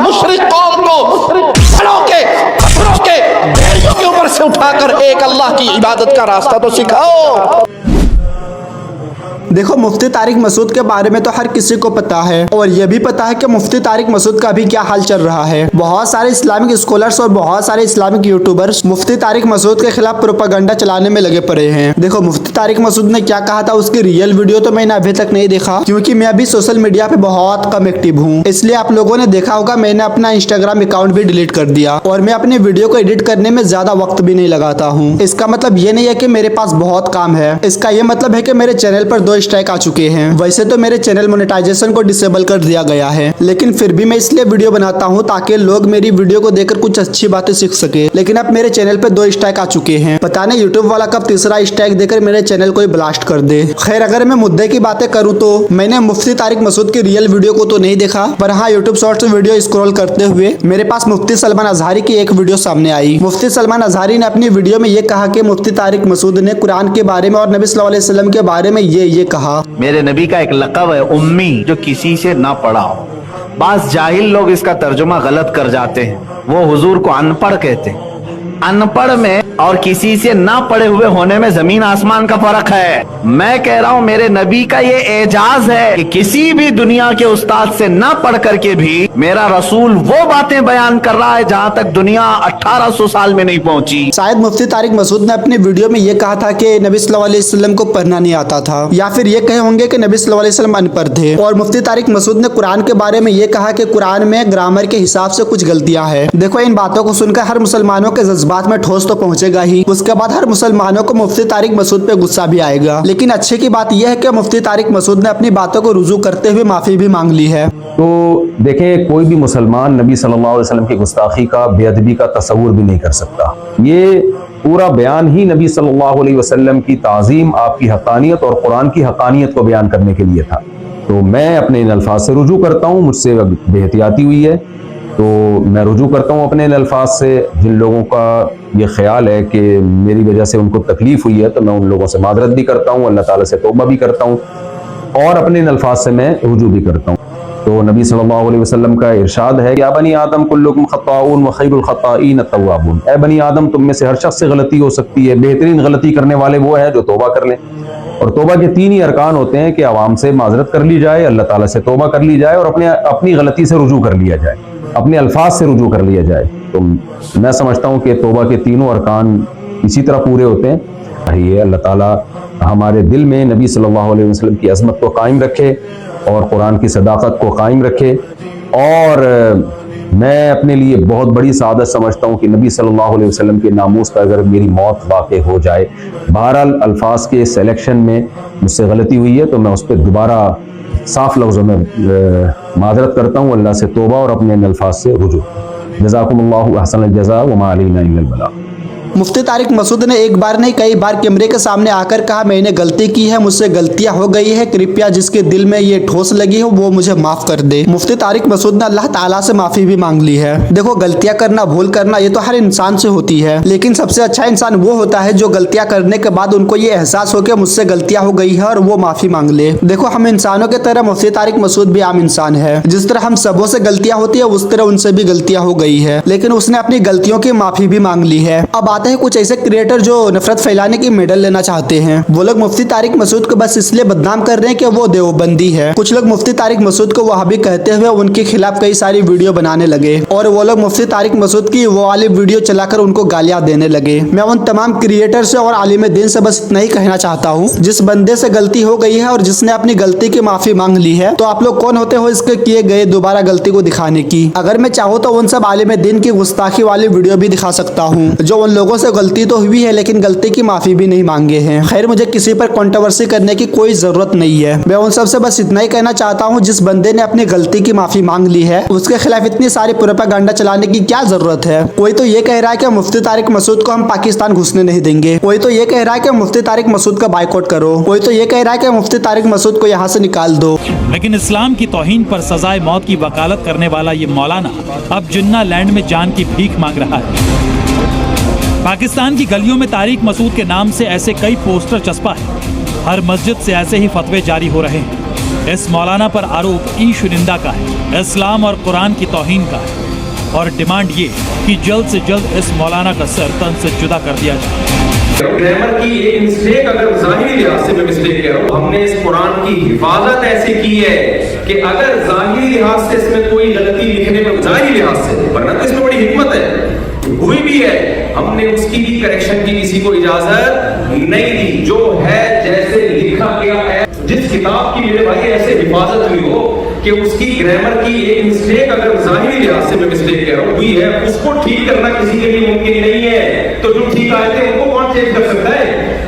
मुशरिक कौम को पत्थरों के भेड़ियों के ऊपर से उठाकर एक अल्लाह की इबादत का रास्ता तो सिखाओ। देखो, मुफ्ती तारिक मसूद के बारे में तो हर किसी को पता है और ये भी पता है कि मुफ्ती तारिक मसूद का अभी क्या हाल चल रहा है। बहुत सारे इस्लामिक स्कॉलर्स और बहुत सारे इस्लामिक यूट्यूबर्स मुफ्ती तारिक मसूद के खिलाफ प्रोपेगेंडा चलाने में लगे पड़े हैं। देखो, मुफ्ती तारिक मसूद ने क्या कहा था उसकी रियल वीडियो तो मैंने अभी तक नहीं देखा, क्योंकि मैं अभी सोशल मीडिया पे बहुत कम एक्टिव हूँ। इसलिए आप लोगों ने देखा होगा मैंने अपना इंस्टाग्राम अकाउंट भी डिलीट कर दिया और मैं अपने वीडियो को एडिट करने में ज्यादा वक्त भी नहीं लगाता हूँ। इसका मतलब ये नहीं है कि मेरे पास बहुत काम है, इसका ये मतलब है कि मेरे चैनल पर 2 स्ट्राइक आ चुके हैं। वैसे तो मेरे चैनल मोनेटाइजेशन को डिसेबल कर दिया गया है, लेकिन फिर भी मैं इसलिए वीडियो बनाता हूँ ताकि लोग मेरी वीडियो को देखकर कुछ अच्छी बातें सीख सके। लेकिन अब मेरे चैनल पे 2 स्ट्राइक आ चुके हैं। पता नहीं यूट्यूब वाला कब तीसरा स्ट्राइक देकर मेरे चैनल को ब्लास्ट कर दे। खैर, अगर मैं मुद्दे की बातें करूँ तो मैंने मुफ्ती तारिक मसूद की रियल वीडियो को तो नहीं देखा, पर हाँ यूट्यूब शॉर्ट्स वीडियो स्क्रॉल करते हुए मेरे पास मुफ्ती सलमान अजहरी की एक वीडियो सामने आई। मुफ्ती सलमान अजहरी ने अपनी वीडियो में ये कहा कि मुफ्ती तारिक मसूद ने कुरान के बारे में और नबी सल्लल्लाहु अलैहि वसल्लम के बारे में ये कहा। मेरे नबी का एक लक़ब है उम्मी, जो किसी से ना पढ़ा हो। बास जाहिल लोग इसका तर्जुमा गलत कर जाते हैं, वो हुजूर को अनपढ़ कहते हैं। अनपढ़ में और किसी से ना पढ़े हुए होने में जमीन आसमान का फर्क है। मैं कह रहा हूं मेरे नबी का ये एजाज है कि किसी भी दुनिया के उस्ताद से ना पढ़ करके भी मेरा रसूल वो बातें बयान कर रहा है जहां तक दुनिया 1800 साल में नहीं पहुंची। शायद मुफ्ती तारिक मसूद ने अपनी वीडियो में ये कहा था कि नबी सल्लल्लाहु अलैहि वसल्लम को पढ़ना नहीं आता था, या फिर ये कहे होंगे कि नबी सल्लल्लाहु अलैहि वसल्लम अनपढ़ थे। और मुफ्ती तारिक मसूद ने कुरान के बारे में ये कहा कि कुरान में ग्रामर के हिसाब से कुछ गलतियां हैं। देखो, इन बातों को सुनकर हर मुसलमानों के जज्बात में ठोस तो पहुंचेगा ही, उसके बाद हर मुसलमानों को मुफ्ती तारिक मसूद पे गुस्सा भी आएगा। लेकिन अच्छे की बात यह है कि मुफ्ती तारिक मसूद ने अपनी बातों को रुजू करते हुए माफी भी मांग ली है। तो देखें, कोई भी मुसलमान नबी सल्लल्लाहु अलैहि वसल्लम की गुस्ताखी का, बेअदबी का तसव्वुर भी नहीं कर सकता। ये पूरा बयान ही नबी सल्लल्लाहु अलैहि वसल्लम की ताज़ीम, आपकी हक़ानियत और कुरान की हक़ानियत को बयान करने के लिए था। तो मैं अपने इन अल्फाज से रुजू करता हूँ, मुझसे बेहतियाती हुई है तो मैं रुजू करता हूँ अपने इन अल्फाज से। जिन लोगों का ये ख्याल है कि मेरी वजह से उनको तकलीफ हुई है तो मैं उन लोगों से मादरत भी करता हूँ, अल्लाह ताला से तौबा भी करता हूँ और अपने इन अल्फाज से मैं रुजू भी करता हूँ। तो नबी सल्लल्लाहु अलैहि वसल्लम का इरशाद है, या बनी आदम कुल्लुकुम खत्ताऊन व खैरुल खत्ताईन अत-तव्वाबून। ए बनी आदम, तुम में से हर शख्स से गलती हो सकती है, बेहतरीन गलती करने वाले वो हैं जो तौबा कर लें। और तौबा के 3 ही अरकान होते हैं कि आवाम से माजरत कर ली जाए, अल्लाह ताला से तौबा कर ली जाए और अपनी गलती से रुजू कर लिया जाए, अपने अल्फाज से रुजू कर लिया जाए। तो मैं समझता हूँ कि तौबा के तीनों अरकान इसी तरह पूरे होते हैं। ये अल्लाह ताला हमारे दिल में नबी सल्लल्लाहु अलैहि वसल्लम की अज़मत को कायम रखे और कुरान की सदाकत को कायम रखे। और मैं अपने लिए बहुत बड़ी सआदत समझता हूँ कि नबी सल्लल्लाहु अलैहि वसल्लम के नामूस पर अगर मेरी मौत वाक़ई हो जाए। बहरहाल अल्फाज के सिलेक्शन में मुझसे गलती हुई है तो मैं उस पर दोबारा साफ लफ्ज़ों में मादरत करता हूँ, अल्लाह से तौबा और अपने इन अल्फाज से रुजू। जज़ाकुमुल्लाहु अहसनल जज़ा व मा अलैना इल्लल बलाग। मुफ्ती तारिक मसूद ने एक बार नहीं कई बार कैमरे के सामने आकर कहा, मैंने गलती की है, मुझसे गलतियां हो गई है, कृपया जिसके दिल में ये ठोस लगी हो वो मुझे माफ कर दे। मुफ्ती तारिक मसूद ने अल्लाह ताला से माफी भी मांग ली है। देखो, गलतियां करना, भूल करना ये तो हर इंसान से होती है, लेकिन सबसे अच्छा इंसान वो होता है जो गलतियां करने के बाद उनको ये एहसास हो कि मुझसे गलतियां हो गई है और वो माफी मांग ले। देखो, हम इंसानों की तरह मुफ्ती तारिक मसूद भी आम इंसान है। जिस तरह हम सबों से गलतियां होती है उस तरह उनसे भी गलतियां हो गई है, लेकिन उसने अपनी गलतियों की माफी भी मांग ली है। अब आते हैं कुछ ऐसे क्रिएटर जो नफरत फैलाने की मेडल लेना चाहते हैं। वो लोग मुफ्ती तारिक मसूद को बस इसलिए बदनाम कर रहे हैं कि वो देवबंदी है। कुछ लोग मुफ्ती तारिक मसूद को वहाबी कहते हुए उनके खिलाफ कई सारी वीडियो बनाने लगे और वो लोग मुफ्ती तारिक मसूद की वो वाली वीडियो चलाकर उनको गालियां देने लगे। मैं उन तमाम क्रिएटर से और आलिम दीन से बस इतना ही कहना चाहता हूँ, जिस बंदे से गलती हो गई है और जिसने अपनी गलती की माफी मांग ली है, तो आप लोग कौन होते हो इसके किए गए दोबारा गलती को दिखाने की। अगर मैं चाहूँ तो उन सब आलिम दीन की गुस्ताखी वाली वीडियो भी दिखा सकता हूँ जो उन लोगों से गलती तो हुई है लेकिन गलती की माफी भी नहीं मांगे हैं। खैर, मुझे किसी पर कंट्रोवर्सी करने की कोई जरूरत नहीं है। मैं उन सब से बस इतना ही कहना चाहता हूँ, जिस बंदे ने अपनी गलती की माफी मांग ली है उसके खिलाफ इतनी सारी प्रोपेगेंडा चलाने की क्या जरूरत है। कोई तो ये कह रहा है कि मुफ्ती तारिक मसूद को हम पाकिस्तान घुसने नहीं देंगे, कोई तो ये कह रहा है कि मुफ्ती तारिक मसूद का बाइकआउट करो, कोई तो ये कह रहा है कि मुफ्ती तारिक मसूद को यहाँ से निकाल दो। लेकिन इस्लाम की तौहीन पर सजाए मौत की वकालत करने वाला ये मौलाना अब जिन्ना लैंड में जान की भीख मांग रहा है। पाकिस्तान की गलियों में तारिक मसूद के नाम से ऐसे कई पोस्टर चस्पा है, हर मस्जिद से ऐसे ही फतवे जारी हो रहे हैं। इस मौलाना पर आरोप ई शुनिंदा का है, इस्लाम और कुरान की तौहीन का है और डिमांड ये कि जल्द से जल्द इस मौलाना का सर तन से जुदा कर दिया जाए। ग्रामर की एक मिस्टेक, अगर ज़ाहिरी लिहाज से मैं मिस्टेक कह रहा हूँ, हमने इस कुरान की हिफाजत ऐसे की है कि अगर ज़ाहिरी लिहाज से इसमें कोई गलती लिखने में, ज़ाहिरी लिहाज से, वरना तो इसमें बड़ी हिकमत है, हुई भी है, हमने उसकी भी करेक्शन की किसी को इजाजत नहीं दी। जो है जैसे लिखा गया है, जिस किताब की मेरे भाई ऐसे हिफाजत हुई हो कि उसकी ग्रामर की एक मिस्टेक, अगर ज़ाहिरी लिहाज से मैं मिस्टेक कह रहा हूँ, हुई है, उसको ठीक करना किसी के लिए मुमकिन नहीं है। तो जो ठीक आए थे उनको कौन चेंज कर सकता है?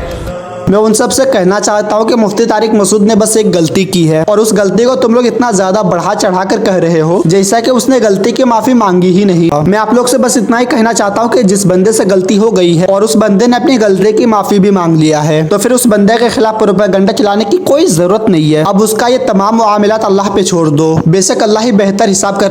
मैं उन सब से कहना चाहता हूँ कि मुफ्ती तारिक मसूद ने बस एक गलती की है और उस गलती को तुम लोग इतना ज्यादा बढ़ा चढ़ा कर कह रहे हो जैसा कि उसने गलती की माफी मांगी ही नहीं। मैं आप लोग से बस इतना ही कहना चाहता हूँ कि जिस बंदे से गलती हो गई है और उस बंदे ने अपनी गलती की माफी भी मांग लिया है, तो फिर उस बंदे के खिलाफ प्रोपेगेंडा चलाने की कोई जरूरत नहीं है। अब उसका ये तमाम मामलात अल्लाह पे छोड़ दो, बेशक अल्लाह ही बेहतर हिसाब कर